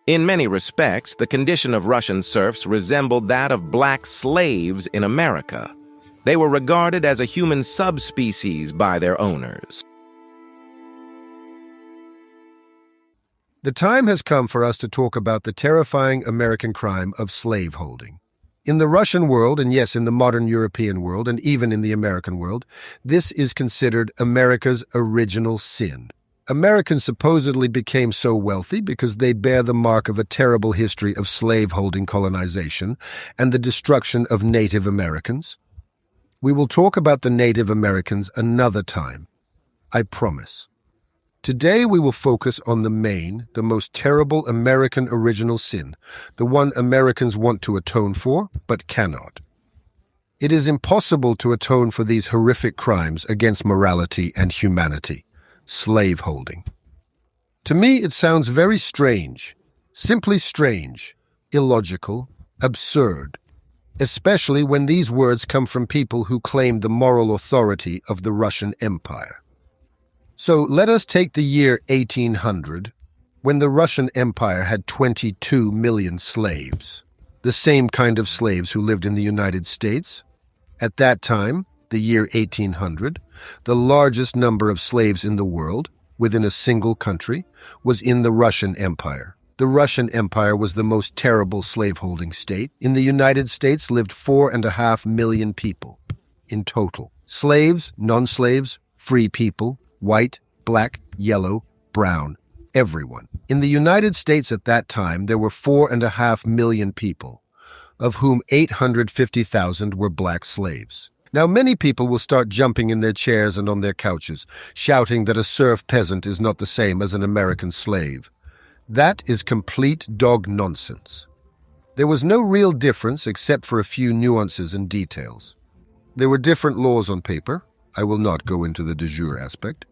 In many respects, the condition of Russian serfs resembled that of black slaves in America. They were regarded as a human subspecies by their owners. The time has come for us to talk about the terrifying American crime of slaveholding. In the Russian world, and yes, in the modern European world, and even in the American world, this is considered America's original sin. Americans supposedly became so wealthy because they bear the mark of a terrible history of slaveholding colonization and the destruction of Native Americans. We will talk about the Native Americans another time, I promise. Today we will focus on the most terrible American original sin, the one Americans want to atone for, but cannot. It is impossible to atone for these horrific crimes against morality and humanity. Slaveholding. To me, it sounds very strange, simply strange, illogical, absurd, especially when these words come from people who claim the moral authority of the Russian Empire. So let us take the year 1800, when the Russian Empire had 22 million slaves, the same kind of slaves who lived in the United States. At that time, the year 1800, the largest number of slaves in the world, within a single country, was in the Russian Empire. The Russian Empire was the most terrible slaveholding state. In the United States lived 4.5 million people in total. Slaves, non-slaves, free people, white, black, yellow, brown, everyone. In the United States at that time, there were 4.5 million people, of whom 850,000 were black slaves. Now, many people will start jumping in their chairs and on their couches, shouting that a serf peasant is not the same as an American slave. That is complete dog nonsense. There was no real difference except for a few nuances and details. There were different laws on paper. I will not go into the de jure aspect.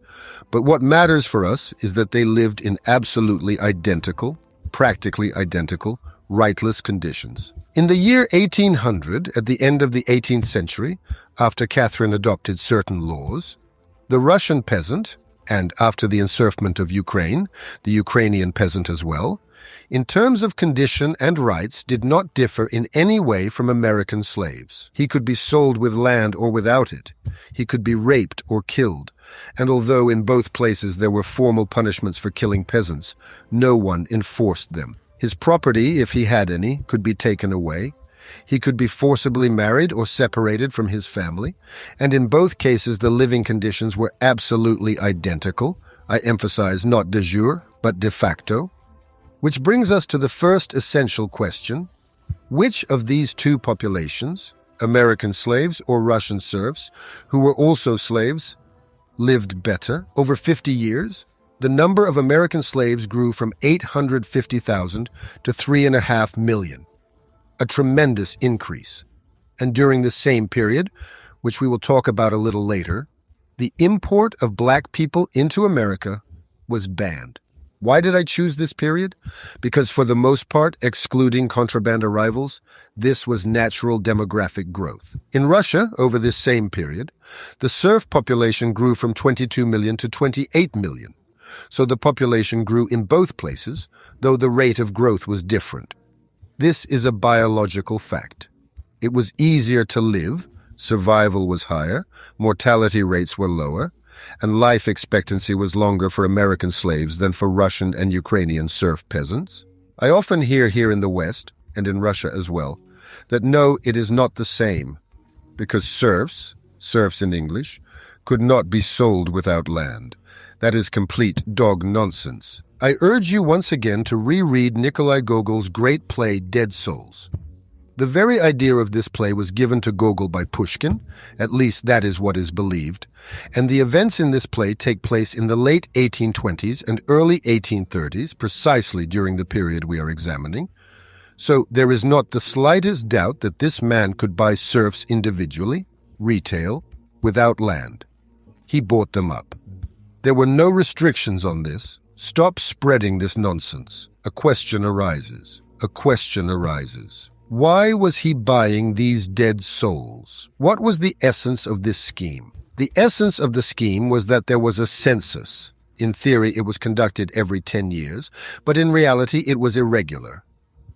But what matters for us is that they lived in absolutely identical, practically identical, rightless conditions. In the year 1800, at the end of the 18th century, after Catherine adopted certain laws, the Russian peasant, and after the encirclement of Ukraine, the Ukrainian peasant as well, in terms of condition and rights did not differ in any way from American slaves. He could be sold with land or without it. He could be raped or killed, and although in both places there were formal punishments for killing peasants, no one enforced them. His property, if he had any, could be taken away. He could be forcibly married or separated from his family, and in both cases the living conditions were absolutely identical. I emphasize not de jure, but de facto. Which brings us to the first essential question. Which of these two populations, American slaves or Russian serfs, who were also slaves, lived better over 50 years? The number of American slaves grew from 850,000 to 3.5 million, a tremendous increase. And during the same period, which we will talk about a little later, the import of black people into America was banned. Why did I choose this period? Because for the most part, excluding contraband arrivals, this was natural demographic growth. In Russia, over this same period, the serf population grew from 22 million to 28 million. So the population grew in both places, though the rate of growth was different. This is a biological fact. It was easier to live, survival was higher, mortality rates were lower, and life expectancy was longer for American slaves than for Russian and Ukrainian serf peasants. I often hear here in the West, and in Russia as well, that no, it is not the same, because serfs in English, could not be sold without land. That is complete dog nonsense. I urge you once again to reread Nikolai Gogol's great play Dead Souls. The very idea of this play was given to Gogol by Pushkin, at least that is what is believed, and the events in this play take place in the late 1820s and early 1830s, precisely during the period we are examining. So there is not the slightest doubt that this man could buy serfs individually, retail, without land. He bought them up. There were no restrictions on this. Stop spreading this nonsense. A question arises. Why was he buying these dead souls? What was the essence of this scheme? The essence of the scheme was that there was a census. In theory, it was conducted every 10 years, but in reality, it was irregular.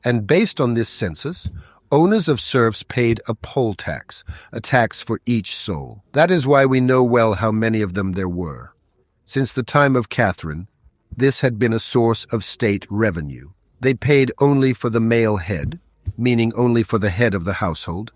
And based on this census, owners of serfs paid a poll tax, a tax for each soul. That is why we know well how many of them there were. Since the time of Catherine, this had been a source of state revenue. They paid only for the male head, meaning only for the head of the household,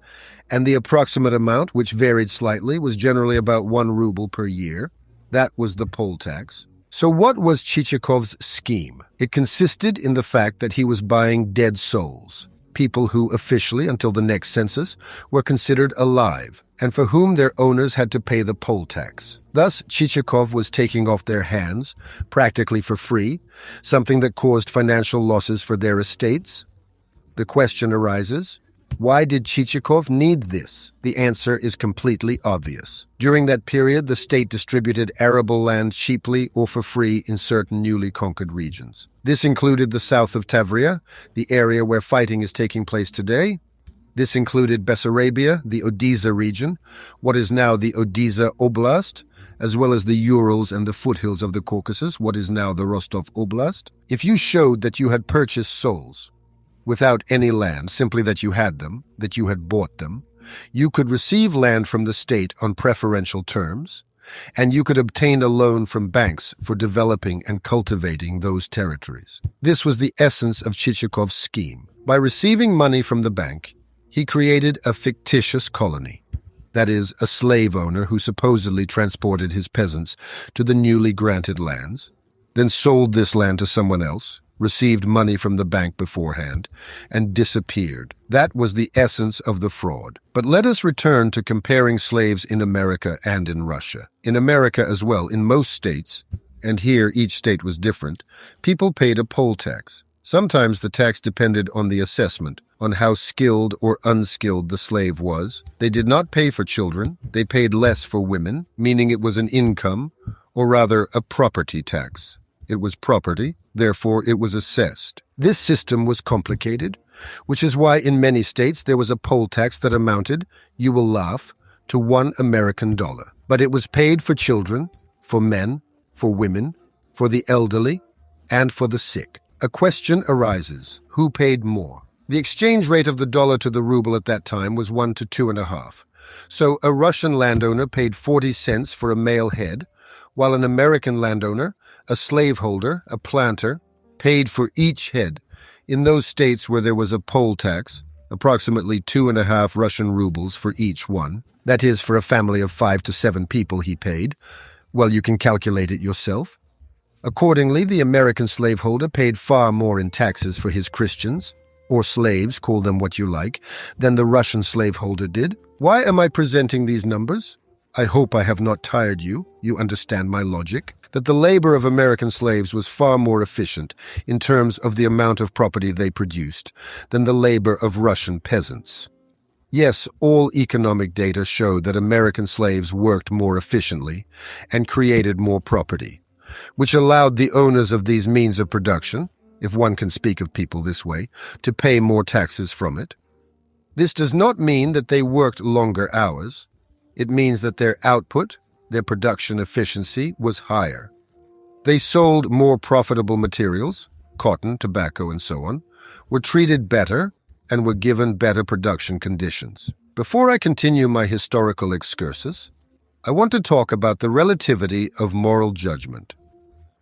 and the approximate amount, which varied slightly, was generally about 1 ruble per year. That was the poll tax. So what was Chichakov's scheme? It consisted in the fact that he was buying dead souls, people who officially, until the next census, were considered alive, and for whom their owners had to pay the poll tax. Thus, Chichakov was taking off their hands, practically for free, something that caused financial losses for their estates. The question arises, why did Chichakov need this? The answer is completely obvious. During that period, the state distributed arable land cheaply or for free in certain newly conquered regions. This included the south of Tavria, the area where fighting is taking place today. This included Bessarabia, the Odessa region, what is now the Odessa Oblast, as well as the Urals and the foothills of the Caucasus, what is now the Rostov Oblast. If you showed that you had purchased souls, without any land, simply that you had them, that you had bought them, you could receive land from the state on preferential terms, and you could obtain a loan from banks for developing and cultivating those territories. This was the essence of Chichakov's scheme. By receiving money from the bank, he created a fictitious colony, that is, a slave owner who supposedly transported his peasants to the newly granted lands, then sold this land to someone else, received money from the bank beforehand, and disappeared. That was the essence of the fraud. But let us return to comparing slaves in America and in Russia. In America as well, in most states, and here each state was different, people paid a poll tax. Sometimes the tax depended on the assessment, on how skilled or unskilled the slave was. They did not pay for children. They paid less for women, meaning it was an income, or rather a property tax. It was property, therefore it was assessed. This system was complicated, which is why in many states there was a poll tax that amounted, you will laugh, to $1 But it was paid for children, for men, for women, for the elderly, and for the sick. A question arises, who paid more? The exchange rate of the dollar to the ruble at that time was 1 to 2.5. So a Russian landowner paid 40 cents for a male head, while an American landowner, a slaveholder, a planter, paid for each head. In those states where there was a poll tax, approximately 2.5 Russian rubles for each one, that is, for a family of 5 to 7 people he paid. Well, you can calculate it yourself. Accordingly, the American slaveholder paid far more in taxes for his Christians, or slaves, call them what you like, than the Russian slaveholder did. Why am I presenting these numbers? I hope I have not tired you. You understand my logic. That the labor of American slaves was far more efficient in terms of the amount of property they produced than the labor of Russian peasants. Yes, all economic data show that American slaves worked more efficiently and created more property, which allowed the owners of these means of production, if one can speak of people this way, to pay more taxes from it. This does not mean that they worked longer hours. It means that their output, their production efficiency, was higher. They sold more profitable materials, cotton, tobacco, and so on, were treated better, and were given better production conditions. Before I continue my historical excursus, I want to talk about the relativity of moral judgment.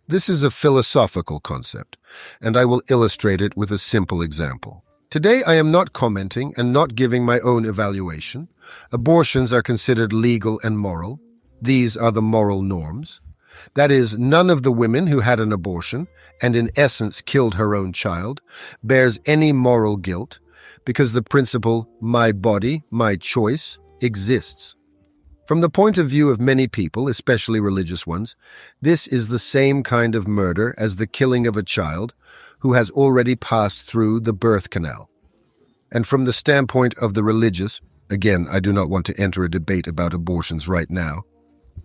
This is a philosophical concept, and I will illustrate it with a simple example. Today I am not commenting and not giving my own evaluation. Abortions are considered legal and moral. These are the moral norms. That is, none of the women who had an abortion, and in essence killed her own child, bears any moral guilt, because the principle, my body, my choice, exists. From the point of view of many people, especially religious ones, this is the same kind of murder as the killing of a child who has already passed through the birth canal. And from the standpoint of the religious, again, I do not want to enter a debate about abortions right now,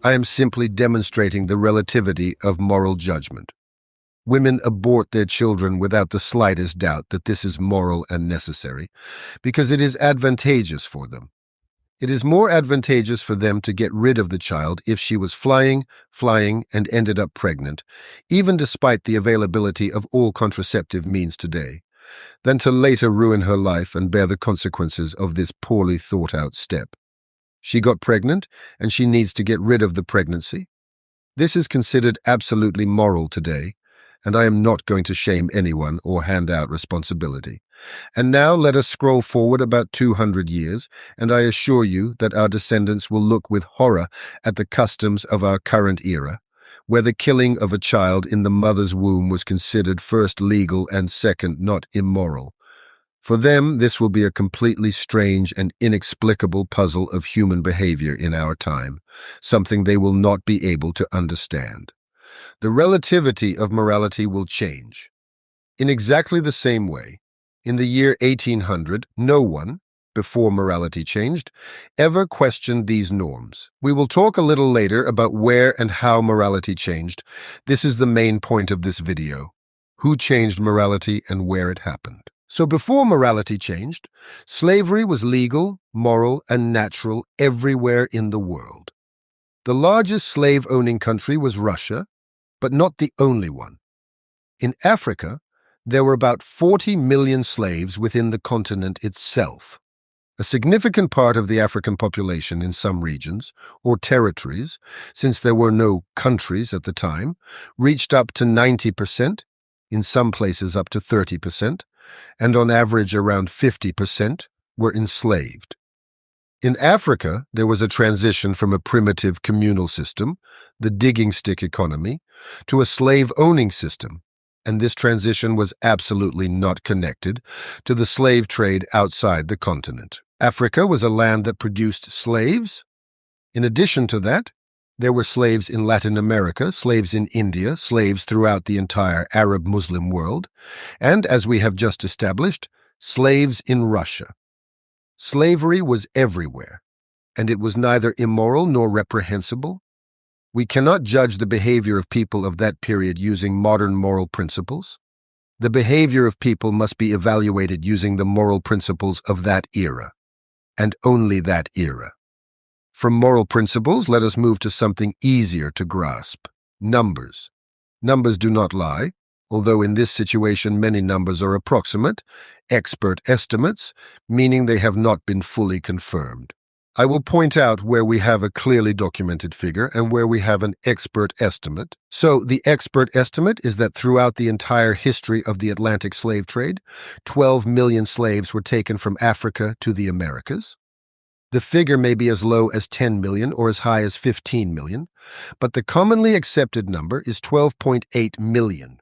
I am simply demonstrating the relativity of moral judgment. Women abort their children without the slightest doubt that this is moral and necessary, because it is advantageous for them. It is more advantageous for them to get rid of the child if she was flying, and ended up pregnant, even despite the availability of all contraceptive means today, than to later ruin her life and bear the consequences of this poorly thought-out step. She got pregnant, and she needs to get rid of the pregnancy. This is considered absolutely moral today, and I am not going to shame anyone or hand out responsibility. And now let us scroll forward about 200 years, and I assure you that our descendants will look with horror at the customs of our current era, where the killing of a child in the mother's womb was considered first legal and second not immoral. For them, this will be a completely strange and inexplicable puzzle of human behavior in our time, something they will not be able to understand. The relativity of morality will change. In exactly the same way, in the year 1800, no one, before morality changed, ever questioned these norms. We will talk a little later about where and how morality changed. This is the main point of this video. Who changed morality and where it happened. So before morality changed, slavery was legal, moral, and natural everywhere in the world. The largest slave-owning country was Russia, but not the only one. In Africa, there were about 40 million slaves within the continent itself. A significant part of the African population in some regions, or territories, since there were no countries at the time, reached up to 90%, in some places up to 30%, and on average around 50% were enslaved. In Africa, there was a transition from a primitive communal system, the digging stick economy, to a slave-owning system, and this transition was absolutely not connected to the slave trade outside the continent. Africa was a land that produced slaves. In addition to that, there were slaves in Latin America, slaves in India, slaves throughout the entire Arab Muslim world, and, as we have just established, slaves in Russia. Slavery was everywhere, and it was neither immoral nor reprehensible. We cannot judge the behavior of people of that period using modern moral principles. The behavior of people must be evaluated using the moral principles of that era, and only that era. From moral principles, let us move to something easier to grasp. Numbers. Numbers do not lie, although in this situation many numbers are approximate, expert estimates, meaning they have not been fully confirmed. I will point out where we have a clearly documented figure and where we have an expert estimate. So the expert estimate is that throughout the entire history of the Atlantic slave trade, 12 million slaves were taken from Africa to the Americas. The figure may be as low as 10 million or as high as 15 million, but the commonly accepted number is 12.8 million.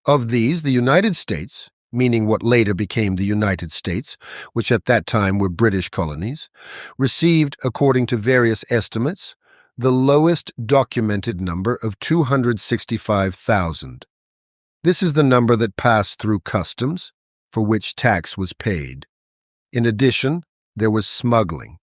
Of these, the United States, meaning what later became the United States, which at that time were British colonies, received, according to various estimates, the lowest documented number of 265,000. This is the number that passed through customs, for which tax was paid. In addition, there was smuggling.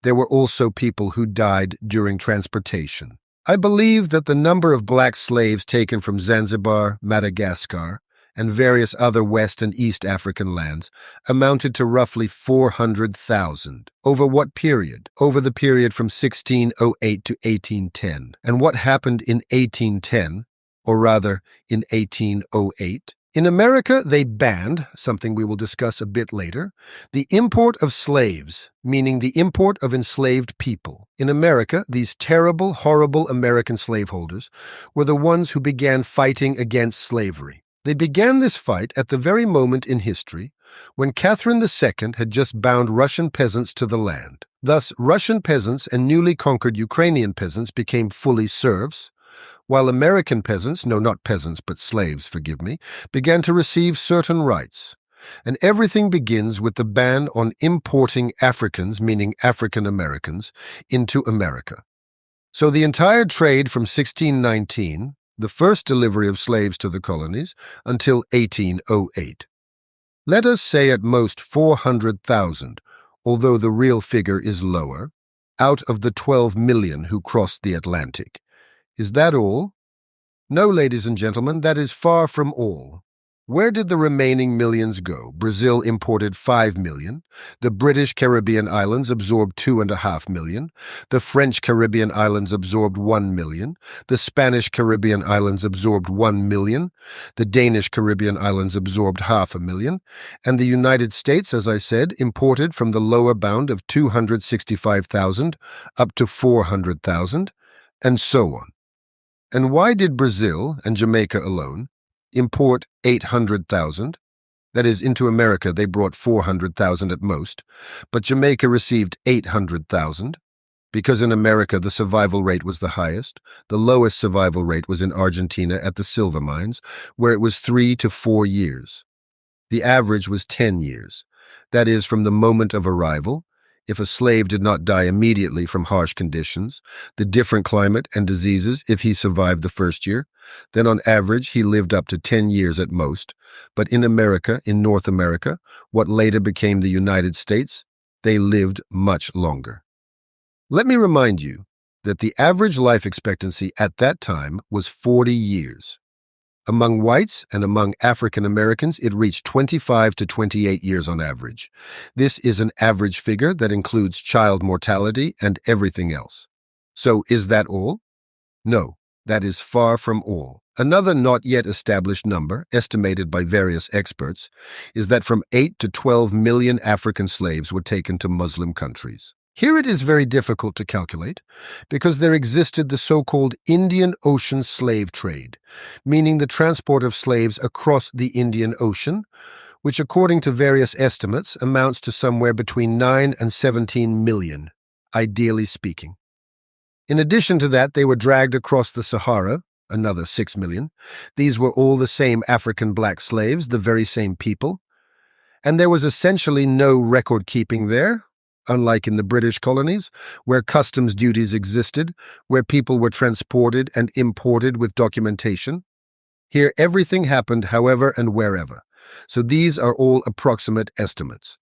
There were also people who died during transportation. I believe that the number of black slaves taken from Zanzibar, Madagascar, and various other West and East African lands amounted to roughly 400,000. Over what period? Over the period from 1608 to 1810. And what happened in 1810, or rather in 1808? In America, they banned, something we will discuss a bit later, the import of slaves, meaning the import of enslaved people. In America, these terrible, horrible American slaveholders were the ones who began fighting against slavery. They began this fight at the very moment in history when Catherine II had just bound Russian peasants to the land. Thus, Russian peasants and newly conquered Ukrainian peasants became fully serfs, while American peasants, no, not peasants, but slaves, forgive me, began to receive certain rights. And everything begins with the ban on importing Africans, meaning African Americans, into America. So the entire trade from 1619, the first delivery of slaves to the colonies, until 1808. Let us say at most 400,000, although the real figure is lower, out of the 12 million who crossed the Atlantic. Is that all? No, ladies and gentlemen, that is far from all. Where did the remaining millions go? Brazil imported 5 million. The British Caribbean islands absorbed 2.5 million. The French Caribbean islands absorbed 1 million. The Spanish Caribbean islands absorbed 1 million. The Danish Caribbean islands absorbed 500,000. And the United States, as I said, imported from the lower bound of 265,000 up to 400,000, and so on. And why did Brazil, and Jamaica alone, import 800,000? That is, into America they brought 400,000 at most, but Jamaica received 800,000. Because in America the survival rate was the highest, the lowest survival rate was in Argentina at the silver mines, where it was 3 to 4 years. The average was 10 years. That is, from the moment of arrival. If a slave did not die immediately from harsh conditions, the different climate and diseases if he survived the first year, then on average he lived up to 10 years at most. But in America, in North America, what later became the United States, they lived much longer. Let me remind you that the average life expectancy at that time was 40 years. Among whites and among African Americans, it reached 25 to 28 years on average. This is an average figure that includes child mortality and everything else. So is that all? No, that is far from all. Another not yet established number, estimated by various experts, is that from 8 to 12 million African slaves were taken to Muslim countries. Here it is very difficult to calculate, because there existed the so-called Indian Ocean slave trade, meaning the transport of slaves across the Indian Ocean, which according to various estimates amounts to somewhere between 9 and 17 million, ideally speaking. In addition to that, they were dragged across the Sahara, another 6 million. These were all the same African black slaves, the very same people. And there was essentially no record-keeping there, unlike in the British colonies, where customs duties existed, where people were transported and imported with documentation. Here everything happened however and wherever, so these are all approximate estimates.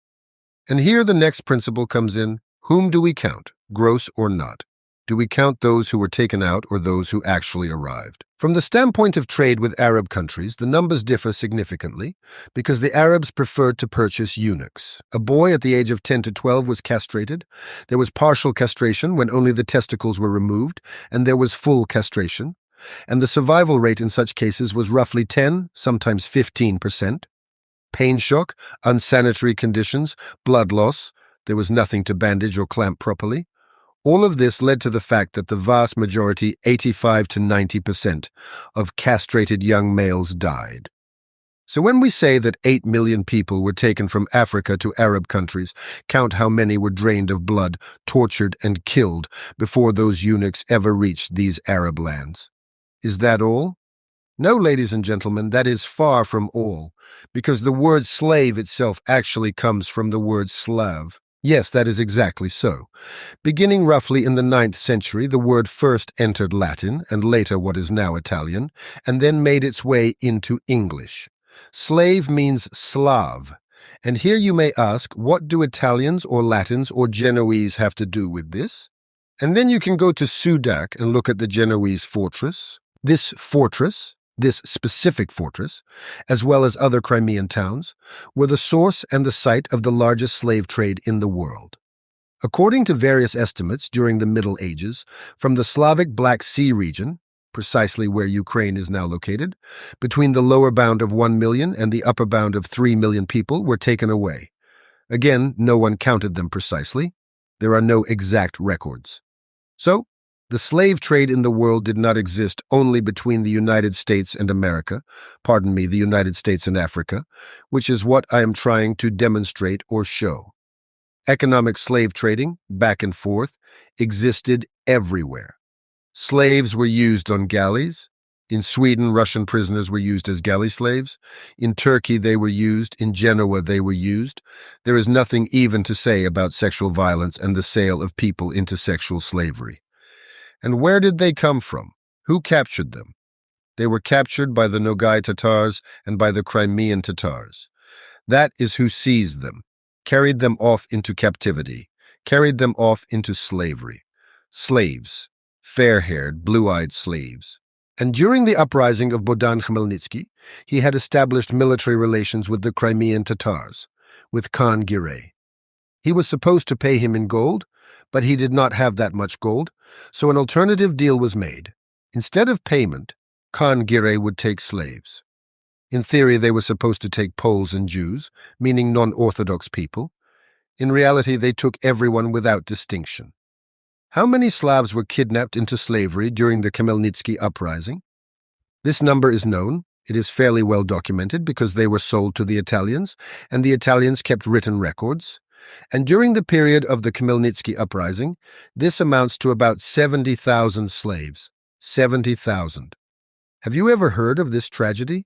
And here the next principle comes in: whom do we count, gross or not? Do we count those who were taken out or those who actually arrived? From the standpoint of trade with Arab countries, the numbers differ significantly because the Arabs preferred to purchase eunuchs. A boy at the age of 10 to 12 was castrated. There was partial castration when only the testicles were removed, and there was full castration. And the survival rate in such cases was roughly 10, sometimes 15%. Pain shock, unsanitary conditions, blood loss. There was nothing to bandage or clamp properly. All of this led to the fact that the vast majority, 85 to 90%, of castrated young males died. So when we say that 8 million people were taken from Africa to Arab countries, count how many were drained of blood, tortured, and killed before those eunuchs ever reached these Arab lands. Is that all? No, ladies and gentlemen, that is far from all, because the word slave itself actually comes from the word Slav. Yes, that is exactly so. Beginning roughly in the 9th century, the word first entered Latin, and later what is now Italian, and then made its way into English. Slave means Slav, and here you may ask, what do Italians or Latins or Genoese have to do with this? And then you can go to Sudak and look at the Genoese fortress. This specific fortress, as well as other Crimean towns, were the source and the site of the largest slave trade in the world. According to various estimates during the Middle Ages, from the Slavic Black Sea region, precisely where Ukraine is now located, between the lower bound of 1 million and the upper bound of 3 million people were taken away. Again, no one counted them precisely. There are no exact records. So, the slave trade in the world did not exist only between the United States and America, the United States and Africa, which is what I am trying to demonstrate or show. Economic slave trading, back and forth, existed everywhere. Slaves were used on galleys. In Sweden, Russian prisoners were used as galley slaves. In Turkey, they were used. In Genoa, they were used. There is nothing even to say about sexual violence and the sale of people into sexual slavery. And where did they come from? Who captured them? They were captured by the Nogai Tatars and by the Crimean Tatars. That is who seized them, carried them off into captivity, carried them off into slavery. Slaves, fair-haired, blue-eyed slaves. And during the uprising of Bogdan Khmelnytsky, he had established military relations with the Crimean Tatars, with Khan Giray. He was supposed to pay him in gold, but he did not have that much gold, so an alternative deal was made. Instead of payment, Khan Giray would take slaves. In theory, they were supposed to take Poles and Jews, meaning non-Orthodox people. In reality, they took everyone without distinction. How many Slavs were kidnapped into slavery during the Khmelnytsky uprising? This number is known. It is fairly well documented because they were sold to the Italians, and the Italians kept written records. And during the period of the Khmelnytsky uprising, this amounts to about 70,000 slaves. 70,000. Have you ever heard of this tragedy?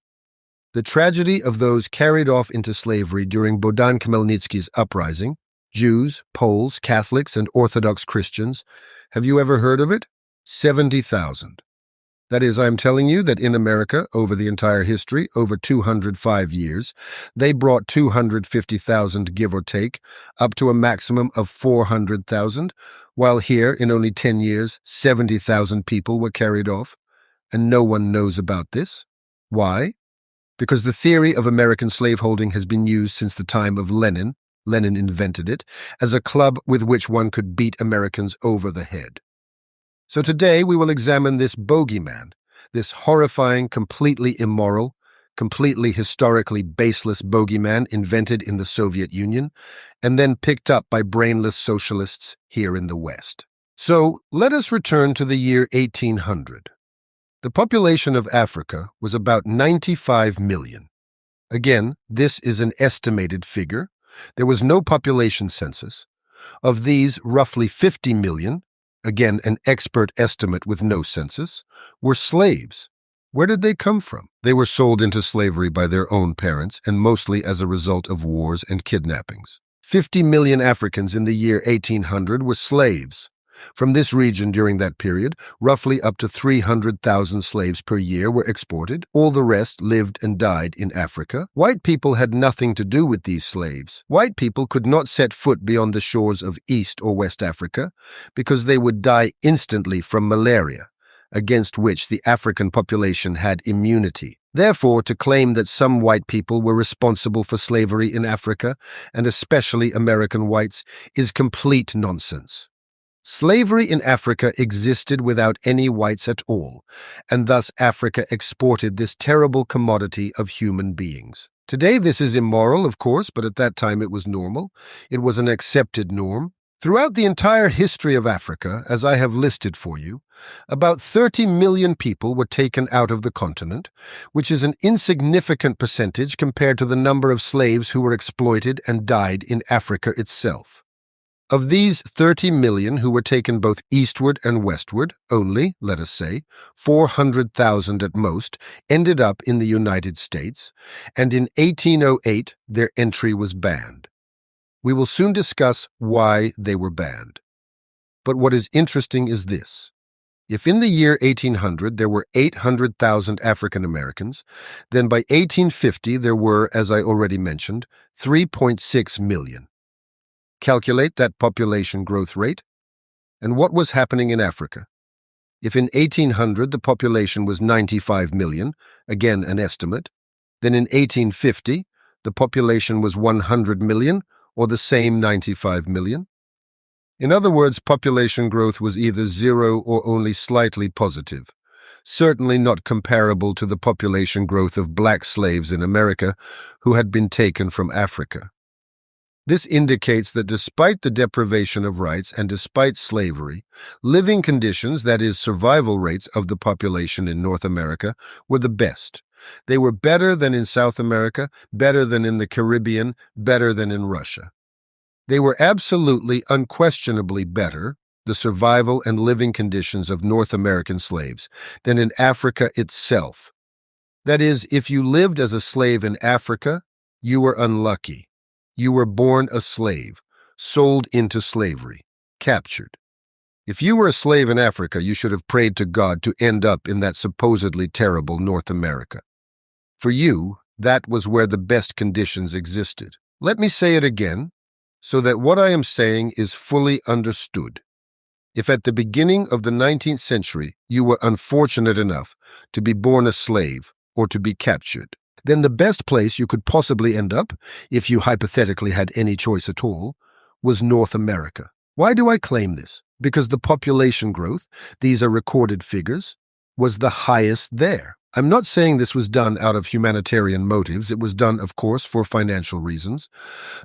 The tragedy of those carried off into slavery during Bogdan Khmelnytsky's uprising, Jews, Poles, Catholics, and Orthodox Christians. Have you ever heard of it? 70,000. That is, I'm telling you that in America, over the entire history, over 205 years, they brought 250,000, give or take, up to a maximum of 400,000, while here, in only 10 years, 70,000 people were carried off. And no one knows about this. Why? Because the theory of American slaveholding has been used since the time of Lenin. Lenin invented it, as a club with which one could beat Americans over the head. So today we will examine this bogeyman, this horrifying, completely immoral, completely historically baseless bogeyman invented in the Soviet Union and then picked up by brainless socialists here in the West. So let us return to the year 1800. The population of Africa was about 95 million. Again, this is an estimated figure. There was no population census. Of these, roughly 50 million, again an expert estimate with no census, were slaves. Where did they come from? They were sold into slavery by their own parents, and mostly as a result of wars and kidnappings. 50 million Africans in the year 1800 were slaves. From this region during that period, roughly up to 300,000 slaves per year were exported. All the rest lived and died in Africa. White people had nothing to do with these slaves. White people could not set foot beyond the shores of East or West Africa because they would die instantly from malaria, against which the African population had immunity. Therefore, to claim that some white people were responsible for slavery in Africa, and especially American whites, is complete nonsense. Slavery in Africa existed without any whites at all, and thus Africa exported this terrible commodity of human beings. Today this is immoral, of course, but at that time it was normal. It was an accepted norm. Throughout the entire history of Africa, as I have listed for you, about 30 million people were taken out of the continent, which is an insignificant percentage compared to the number of slaves who were exploited and died in Africa itself. Of these 30 million who were taken both eastward and westward, only, let us say, 400,000 at most ended up in the United States, and in 1808 their entry was banned. We will soon discuss why they were banned. But what is interesting is this. If in the year 1800 there were 800,000 African Americans, then by 1850 there were, as I already mentioned, 3.6 million. Calculate that population growth rate. And what was happening in Africa? If in 1800 the population was 95 million, again an estimate, then in 1850 the population was 100 million, or the same 95 million. In other words, population growth was either zero or only slightly positive, certainly not comparable to the population growth of black slaves in America who had been taken from Africa. This indicates that despite the deprivation of rights and despite slavery, living conditions, that is, survival rates of the population in North America, were the best. They were better than in South America, better than in the Caribbean, better than in Russia. They were absolutely, unquestionably better, the survival and living conditions of North American slaves, than in Africa itself. That is, if you lived as a slave in Africa, you were unlucky. You were born a slave, sold into slavery, captured. If you were a slave in Africa, you should have prayed to God to end up in that supposedly terrible North America. For you, that was where the best conditions existed. Let me say it again, so that what I am saying is fully understood. If at the beginning of the 19th century you were unfortunate enough to be born a slave or to be captured, then the best place you could possibly end up, if you hypothetically had any choice at all, was North America. Why do I claim this? Because the population growth, these are recorded figures, was the highest there. I'm not saying this was done out of humanitarian motives. It was done, of course, for financial reasons.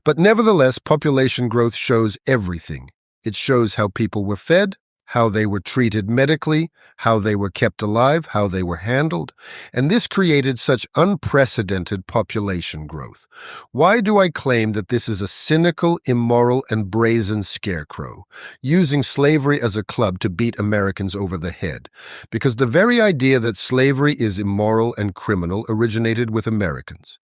But nevertheless, population growth shows everything. It shows how people were fed, how they were treated medically, how they were kept alive, how they were handled, and this created such unprecedented population growth. Why do I claim that this is a cynical, immoral, and brazen scarecrow, using slavery as a club to beat Americans over the head? Because the very idea that slavery is immoral and criminal originated with Americans.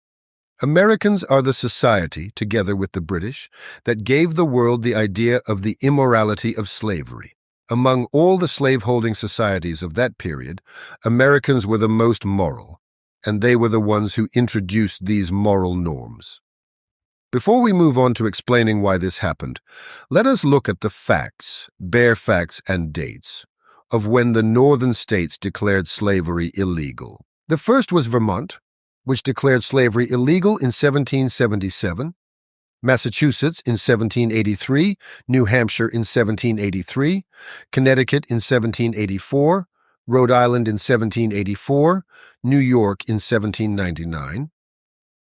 Americans are the society, together with the British, that gave the world the idea of the immorality of slavery. Among all the slaveholding societies of that period, Americans were the most moral, and they were the ones who introduced these moral norms. Before we move on to explaining why this happened, let us look at the facts, bare facts and dates, of when the northern states declared slavery illegal. The first was Vermont, which declared slavery illegal in 1777, Massachusetts in 1783, New Hampshire in 1783, Connecticut in 1784, Rhode Island in 1784, New York in 1799.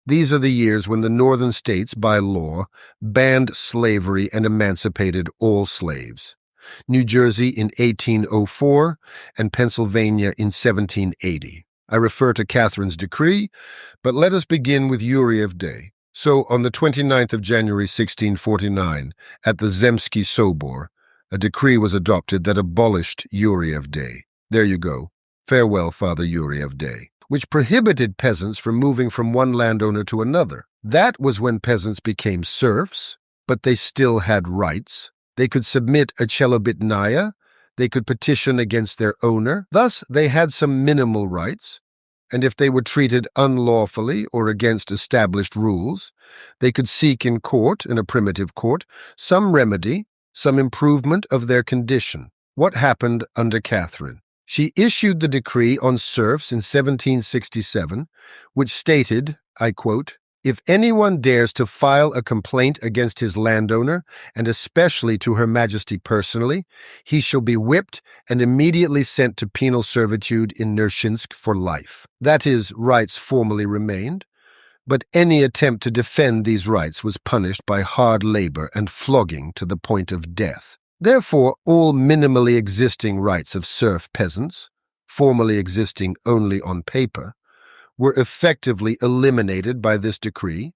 These are the years when the northern states, by law, banned slavery and emancipated all slaves. New Jersey in 1804 and Pennsylvania in 1780. I refer to Catherine's decree, but let us begin with Uriyev Day. So, on the 29th of January 1649, at the Zemsky Sobor, a decree was adopted that abolished Uriyev Day. There you go. Farewell, Father Uriyev Day. Which prohibited peasants from moving from one landowner to another. That was when peasants became serfs, but they still had rights. They could submit a chelobitnaya. They could petition against their owner. Thus, they had some minimal rights. And if they were treated unlawfully or against established rules, they could seek in court, in a primitive court, some remedy, some improvement of their condition. What happened under Catherine? She issued the decree on serfs in 1767, which stated, I quote, "If anyone dares to file a complaint against his landowner, and especially to Her Majesty personally, he shall be whipped and immediately sent to penal servitude in Nershinsk for life." That is, rights formally remained, but any attempt to defend these rights was punished by hard labor and flogging to the point of death. Therefore, all minimally existing rights of serf peasants, formally existing only on paper, were effectively eliminated by this decree,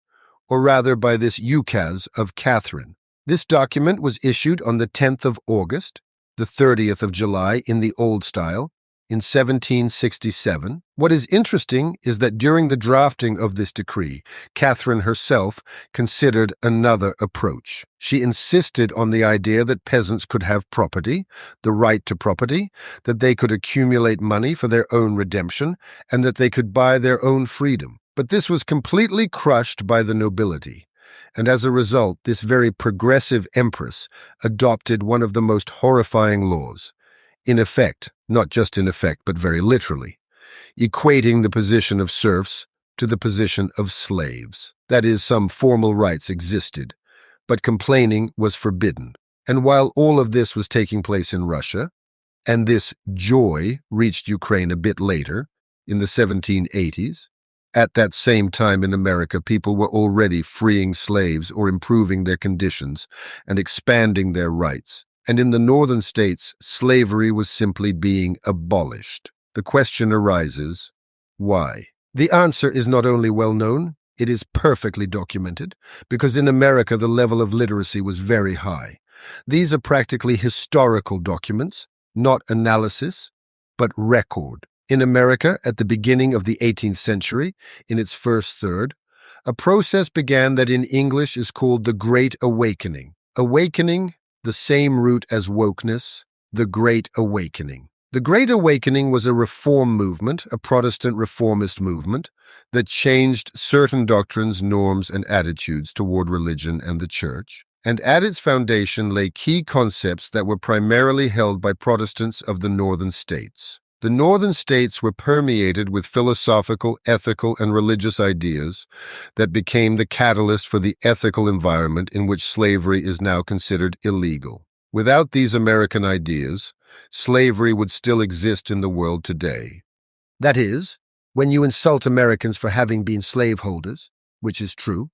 or rather by this ukaz of Catherine. This document was issued on the 10th of August, the 30th of July in the Old Style, in 1767. What is interesting is that during the drafting of this decree, Catherine herself considered another approach. She insisted on the idea that peasants could have property, the right to property, that they could accumulate money for their own redemption, and that they could buy their own freedom. But this was completely crushed by the nobility. And as a result, this very progressive empress adopted one of the most horrifying laws. In effect, not just in effect, but very literally, equating the position of serfs to the position of slaves. That is, some formal rights existed, but complaining was forbidden. And while all of this was taking place in Russia, and this joy reached Ukraine a bit later, in the 1780s, at that same time in America, people were already freeing slaves or improving their conditions and expanding their rights. And in the northern states, slavery was simply being abolished. The question arises, why? The answer is not only well known, it is perfectly documented, because in America the level of literacy was very high. These are practically historical documents, not analysis, but record. In America, at the beginning of the 18th century, in its first third, a process began that in English is called the Great Awakening. Awakening, the same root as wokeness, the Great Awakening. The Great Awakening was a reform movement, a Protestant reformist movement, that changed certain doctrines, norms, and attitudes toward religion and the church. And at its foundation lay key concepts that were primarily held by Protestants of the northern states. The northern states were permeated with philosophical, ethical, and religious ideas that became the catalyst for the ethical environment in which slavery is now considered illegal. Without these American ideas, slavery would still exist in the world today. That is, when you insult Americans for having been slaveholders, which is true,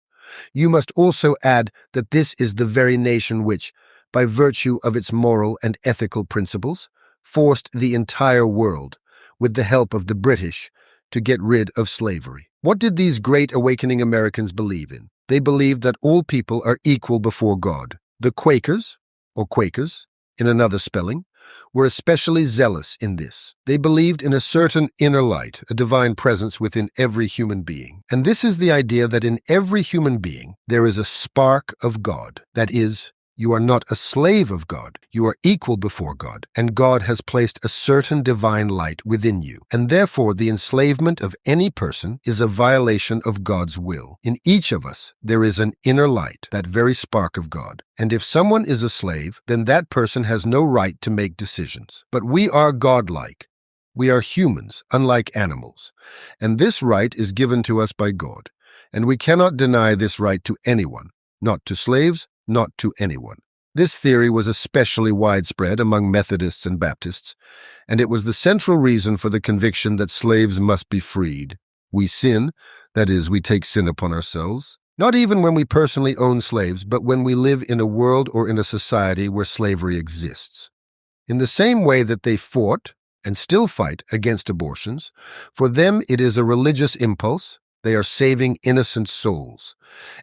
you must also add that this is the very nation which, by virtue of its moral and ethical principles, forced the entire world, with the help of the British, to get rid of slavery. What did these great awakening Americans believe in? They believed that all people are equal before God. The Quakers, or Quakers, in another spelling, were especially zealous in this. They believed in a certain inner light, a divine presence within every human being. And this is the idea that in every human being there is a spark of God. That is, you are not a slave of God. You are equal before God, and God has placed a certain divine light within you. And therefore, the enslavement of any person is a violation of God's will. In each of us, there is an inner light, that very spark of God. And if someone is a slave, then that person has no right to make decisions. But we are godlike. We are humans, unlike animals. And this right is given to us by God. And we cannot deny this right to anyone, not to slaves, not to anyone. This theory was especially widespread among Methodists and Baptists, and it was the central reason for the conviction that slaves must be freed. We sin, that is, we take sin upon ourselves, not even when we personally own slaves, but when we live in a world or in a society where slavery exists. In the same way that they fought, and still fight, against abortions, for them it is a religious impulse. They are saving innocent souls.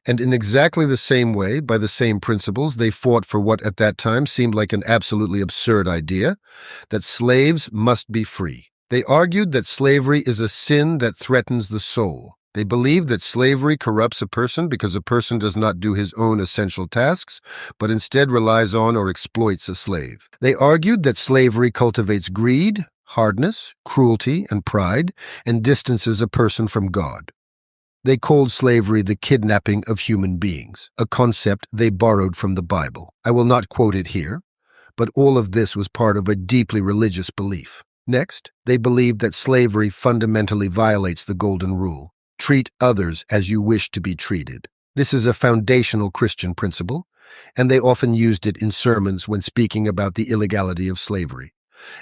And in exactly the same way, by the same principles, they fought for what at that time seemed like an absolutely absurd idea, that slaves must be free. They argued that slavery is a sin that threatens the soul. They believed that slavery corrupts a person because a person does not do his own essential tasks, but instead relies on or exploits a slave. They argued that slavery cultivates greed, hardness, cruelty, and pride, and distances a person from God. They called slavery the kidnapping of human beings, a concept they borrowed from the Bible. I will not quote it here, but all of this was part of a deeply religious belief. Next, they believed that slavery fundamentally violates the Golden Rule. Treat others as you wish to be treated. This is a foundational Christian principle, and they often used it in sermons when speaking about the illegality of slavery.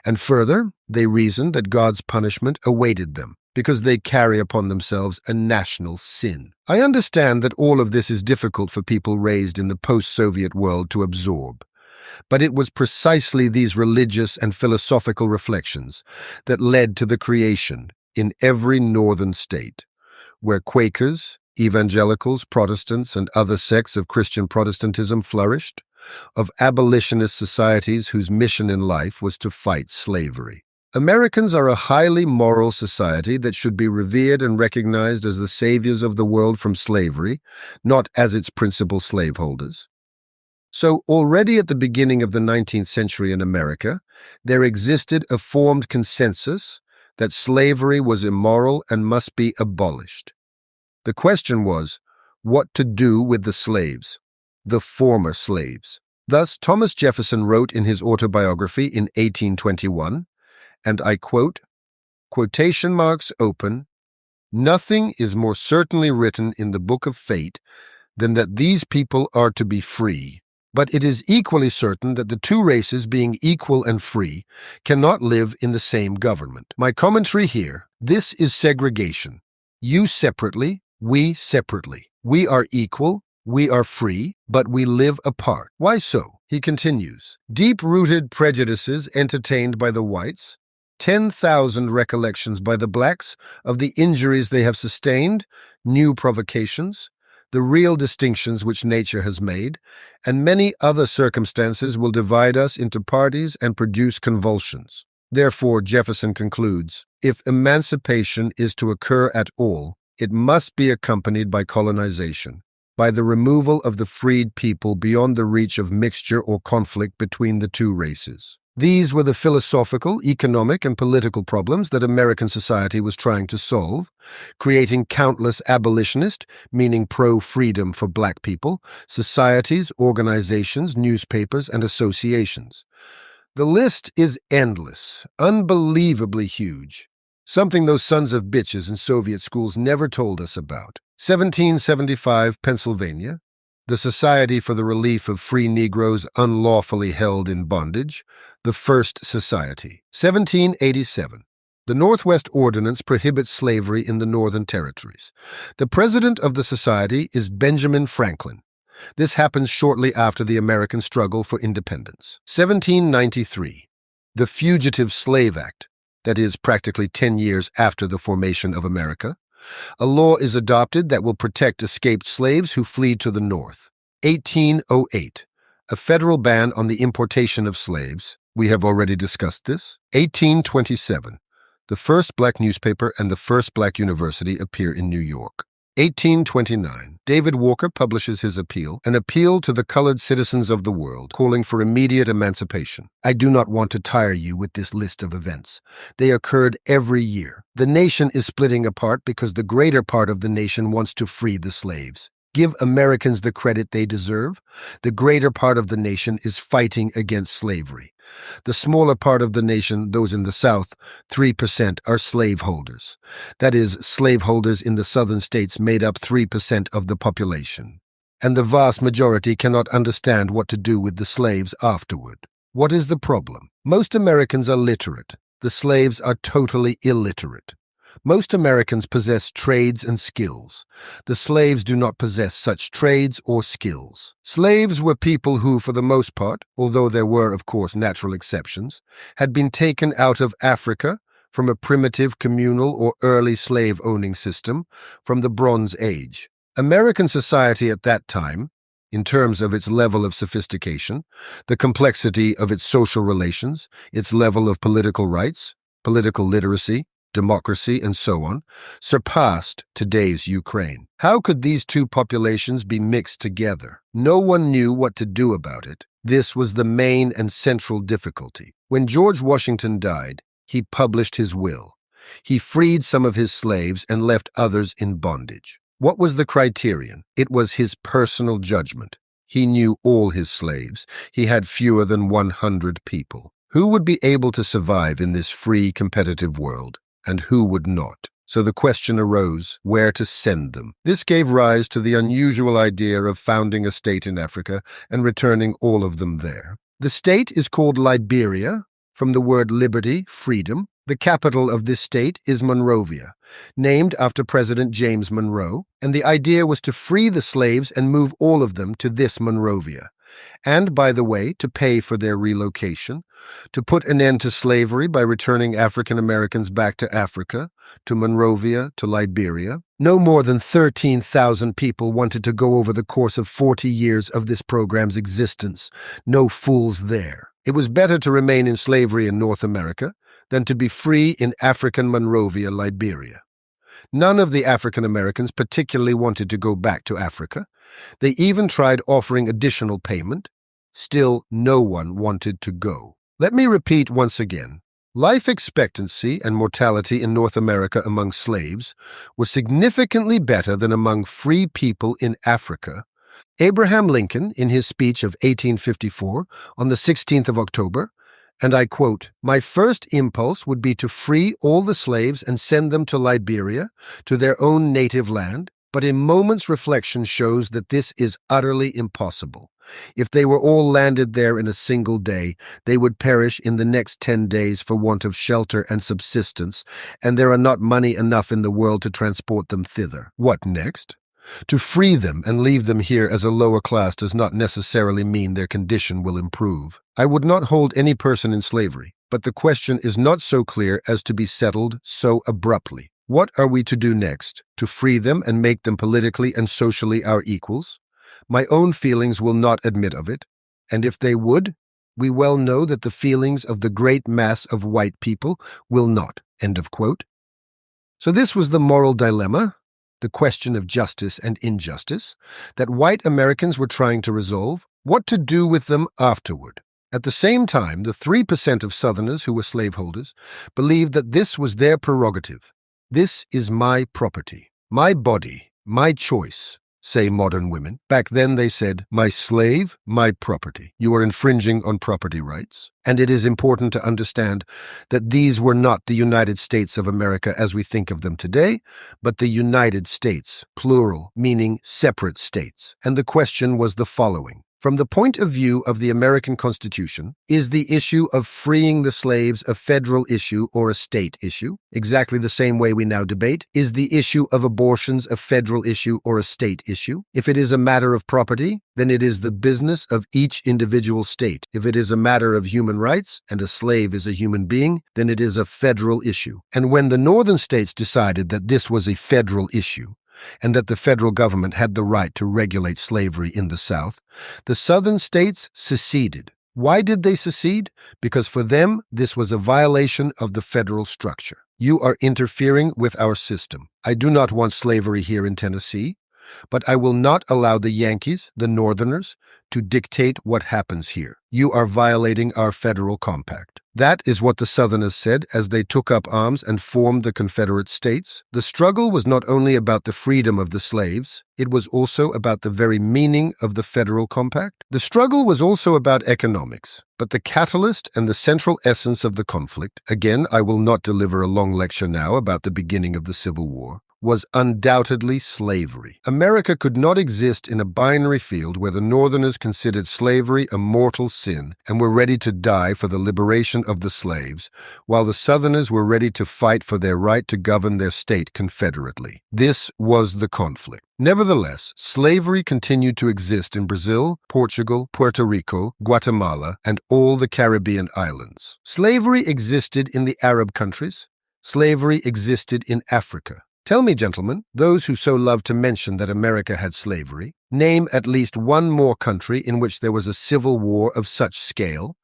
And further, they reasoned that God's punishment awaited them, because they carry upon themselves a national sin. I understand that all of this is difficult for people raised in the post-Soviet world to absorb, but it was precisely these religious and philosophical reflections that led to the creation, in every northern state, where Quakers, evangelicals, Protestants, and other sects of Christian Protestantism flourished, of abolitionist societies whose mission in life was to fight slavery. Americans are a highly moral society that should be revered and recognized as the saviors of the world from slavery, not as its principal slaveholders. So already at the beginning of the 19th century in America, there existed a formed consensus that slavery was immoral and must be abolished. The question was, what to do with the slaves, the former slaves. Thus, Thomas Jefferson wrote in his autobiography in 1821, and I quote, quotation marks open, "Nothing is more certainly written in the book of fate than that these people are to be free. But it is equally certain that the two races, being equal and free, cannot live in the same government." My commentary here: this is segregation. You separately, we separately. We are equal, we are free, but we live apart. Why so? He continues, deep-rooted prejudices entertained by the whites, 10,000 recollections by the blacks of the injuries they have sustained, new provocations, the real distinctions which nature has made, and many other circumstances will divide us into parties and produce convulsions. Therefore, Jefferson concludes, if emancipation is to occur at all, it must be accompanied by colonization, by the removal of the freed people beyond the reach of mixture or conflict between the two races. These were the philosophical, economic, and political problems that American society was trying to solve, creating countless abolitionist, meaning pro-freedom for black people, societies, organizations, newspapers, and associations. The list is endless, unbelievably huge. Something those sons of bitches in Soviet schools never told us about. 1775, Pennsylvania. The Society for the Relief of Free Negroes Unlawfully Held in Bondage, the First Society. 1787. The Northwest Ordinance prohibits slavery in the Northern Territories. The president of the society is Benjamin Franklin. This happens shortly after the American struggle for independence. 1793. The Fugitive Slave Act, that is, practically 10 years after the formation of America. A law is adopted that will protect escaped slaves who flee to the North. 1808. A federal ban on the importation of slaves. We have already discussed this. 1827. The first black newspaper and the first black university appear in New York. 1829. David Walker publishes his appeal, an appeal to the colored citizens of the world, calling for immediate emancipation. I do not want to tire you with this list of events. They occurred every year. The nation is splitting apart because the greater part of the nation wants to free the slaves. Give Americans the credit they deserve. The greater part of the nation is fighting against slavery. The smaller part of the nation, those in the South, 3%, are slaveholders. That is, slaveholders in the southern states made up 3% of the population. And the vast majority cannot understand what to do with the slaves afterward. What is the problem? Most Americans are literate. The slaves are totally illiterate. Most Americans possess trades and skills. The slaves do not possess such trades or skills. Slaves were people who, for the most part, although there were, of course, natural exceptions, had been taken out of Africa from a primitive communal or early slave-owning system from the Bronze Age. American society at that time, in terms of its level of sophistication, the complexity of its social relations, its level of political rights, political literacy, democracy, and so on, surpassed today's Ukraine. How could these two populations be mixed together? No one knew what to do about it. This was the main and central difficulty. When George Washington died, he published his will. He freed some of his slaves and left others in bondage. What was the criterion? It was his personal judgment. He knew all his slaves. He had fewer than 100 people. Who would be able to survive in this free, competitive world? And who would not? So the question arose, where to send them. This gave rise to the unusual idea of founding a state in Africa and returning all of them there. The state is called Liberia, from the word liberty, freedom. The capital of this state is Monrovia, named after President James Monroe, and the idea was to free the slaves and move all of them to this Monrovia. And, by the way, to pay for their relocation, to put an end to slavery by returning African Americans back to Africa, to Monrovia, to Liberia. No more than 13,000 people wanted to go over the course of 40 years of this program's existence. No fools there. It was better to remain in slavery in North America than to be free in African Monrovia, Liberia. None of the African Americans particularly wanted to go back to Africa. They even tried offering additional payment. Still, no one wanted to go. Let me repeat once again. Life expectancy and mortality in North America among slaves was significantly better than among free people in Africa. Abraham Lincoln, in his speech of 1854 on the 16th of October, and I quote, "My first impulse would be to free all the slaves and send them to Liberia, to their own native land, but a moment's reflection shows that this is utterly impossible. If they were all landed there in a single day, they would perish in the next 10 days for want of shelter and subsistence, and there are not money enough in the world to transport them thither. What next? To free them and leave them here as a lower class does not necessarily mean their condition will improve. I would not hold any person in slavery, but the question is not so clear as to be settled so abruptly. What are we to do next? To free them and make them politically and socially our equals? My own feelings will not admit of it, and if they would, we well know that the feelings of the great mass of white people will not." End of quote. So this was the moral dilemma, the question of justice and injustice, that white Americans were trying to resolve, what to do with them afterward. At the same time, the 3% of Southerners who were slaveholders believed that this was their prerogative. This is my property, my body, my choice, say modern women. Back then they said, my slave, my property. You are infringing on property rights. And it is important to understand that these were not the United States of America as we think of them today, but the United States, plural, meaning separate states. And the question was the following. From the point of view of the American Constitution, is the issue of freeing the slaves a federal issue or a state issue? Exactly the same way we now debate. Is the issue of abortions a federal issue or a state issue? If it is a matter of property, then it is the business of each individual state. If it is a matter of human rights, and a slave is a human being, then it is a federal issue. And when the northern states decided that this was a federal issue, and that the federal government had the right to regulate slavery in the South, the southern states seceded. Why did they secede? Because for them, this was a violation of the federal structure. You are interfering with our system. I do not want slavery here in Tennessee, but I will not allow the Yankees, the Northerners, to dictate what happens here. You are violating our federal compact. That is what the Southerners said as they took up arms and formed the Confederate States. The struggle was not only about the freedom of the slaves, it was also about the very meaning of the federal compact. The struggle was also about economics, but the catalyst and the central essence of the conflict, again, I will not deliver a long lecture now about the beginning of the Civil War, was undoubtedly slavery. America could not exist in a binary field where the Northerners considered slavery a mortal sin and were ready to die for the liberation of the slaves, while the Southerners were ready to fight for their right to govern their state confederately. This was the conflict. Nevertheless, slavery continued to exist in Brazil, Portugal, Puerto Rico, Guatemala, and all the Caribbean islands. Slavery existed in the Arab countries. Slavery existed in Africa. Tell me, gentlemen, those who so love to mention that America had slavery, name at least one more country in which there was a civil war of such scale,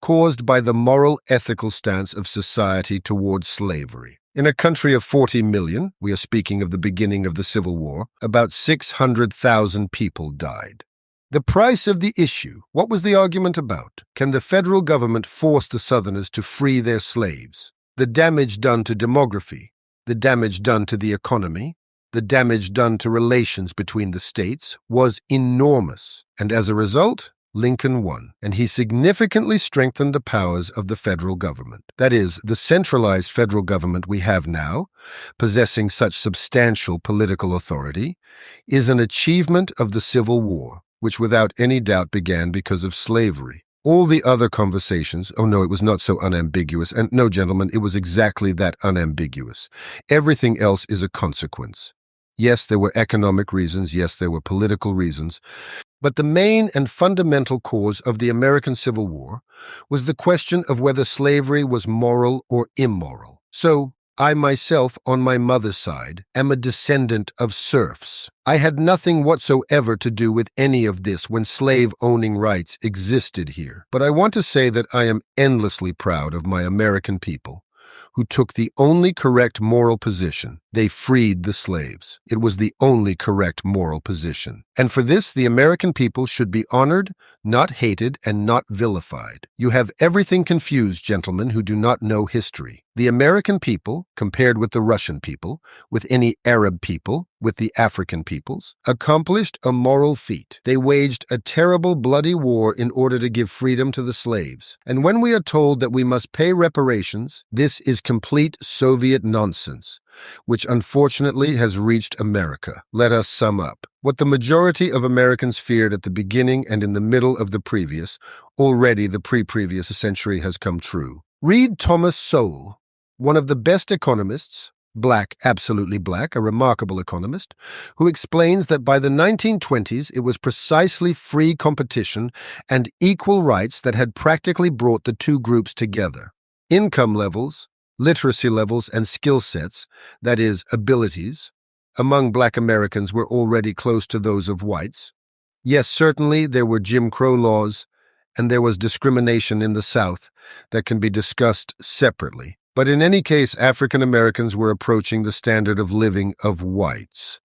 caused by the moral, ethical stance of society towards slavery. In a country of 40 million, we are speaking of the beginning of the Civil War, about 600,000 people died. The price of the issue, what was the argument about? Can the federal government force the Southerners to free their slaves? The damage done to demography, the damage done to the economy, the damage done to relations between the states was enormous, and as a result, Lincoln won, and he significantly strengthened the powers of the federal government. That is, the centralized federal government we have now, possessing such substantial political authority, is an achievement of the Civil War, which without any doubt began because of slavery. All the other conversations, oh no, it was not so unambiguous, and no, gentlemen, it was exactly that unambiguous. Everything else is a consequence. Yes, there were economic reasons, yes, there were political reasons, but the main and fundamental cause of the American Civil War was the question of whether slavery was moral or immoral. So, I myself, on my mother's side, am a descendant of serfs. I had nothing whatsoever to do with any of this when slave-owning rights existed here. But I want to say that I am endlessly proud of my American people, who took the only correct moral position. They freed the slaves. It was the only correct moral position. And for this, the American people should be honored, not hated, and not vilified. You have everything confused, gentlemen who do not know history. The American people, compared with the Russian people, with any Arab people, with the African peoples, accomplished a moral feat. They waged a terrible bloody war in order to give freedom to the slaves. And when we are told that we must pay reparations, this is complete Soviet nonsense, which unfortunately has reached America. Let us sum up. What the majority of Americans feared at the beginning and in the middle of the previous, already the pre-previous century has come true. Read Thomas Sowell, one of the best economists, black, absolutely black, a remarkable economist, who explains that by the 1920s it was precisely free competition and equal rights that had practically brought the two groups together. Income levels, literacy levels, and skill sets, that is, abilities, among black Americans were already close to those of whites. Yes, certainly there were Jim Crow laws, and there was discrimination in the South that can be discussed separately. But in any case, African Americans were approaching the standard of living of whites.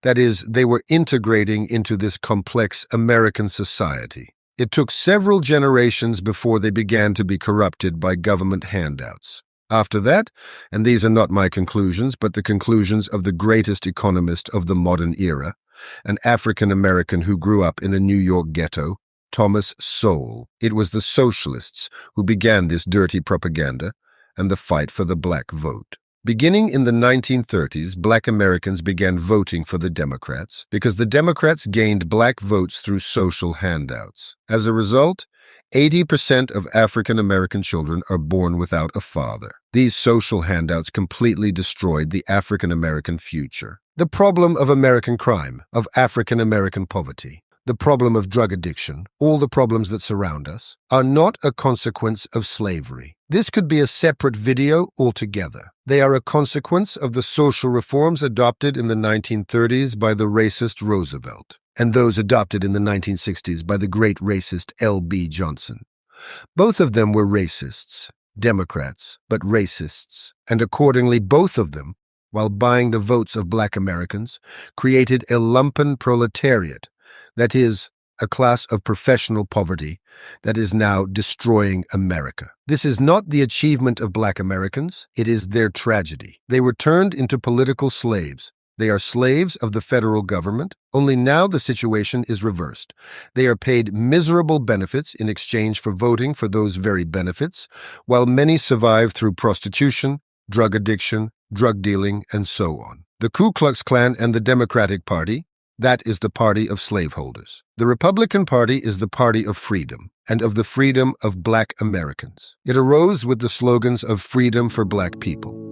That is, they were integrating into this complex American society. It took several generations before they began to be corrupted by government handouts. After that, and these are not my conclusions, but the conclusions of the greatest economist of the modern era, an African American who grew up in a New York ghetto, Thomas Sowell. It was the socialists who began this dirty propaganda and the fight for the black vote. Beginning in the 1930s, black Americans began voting for the Democrats because the Democrats gained black votes through social handouts. As a result, 80% of African American children are born without a father. These social handouts completely destroyed the African American future. The problem of American crime, of African American poverty, the problem of drug addiction, all the problems that surround us, are not a consequence of slavery. This could be a separate video altogether. They are a consequence of the social reforms adopted in the 1930s by the racist Roosevelt, and those adopted in the 1960s by the great racist L.B. Johnson. Both of them were racists, Democrats, but racists, and accordingly both of them, while buying the votes of black Americans, created a lumpen proletariat, that is, a class of professional poverty that is now destroying America. This is not the achievement of black Americans, it is their tragedy. They were turned into political slaves. They are slaves of the federal government, only now the situation is reversed. They are paid miserable benefits in exchange for voting for those very benefits, while many survive through prostitution, drug addiction, drug dealing, and so on. The Ku Klux Klan and the Democratic Party, that is the party of slaveholders. The Republican Party is the party of freedom, and of the freedom of black Americans. It arose with the slogans of freedom for black people.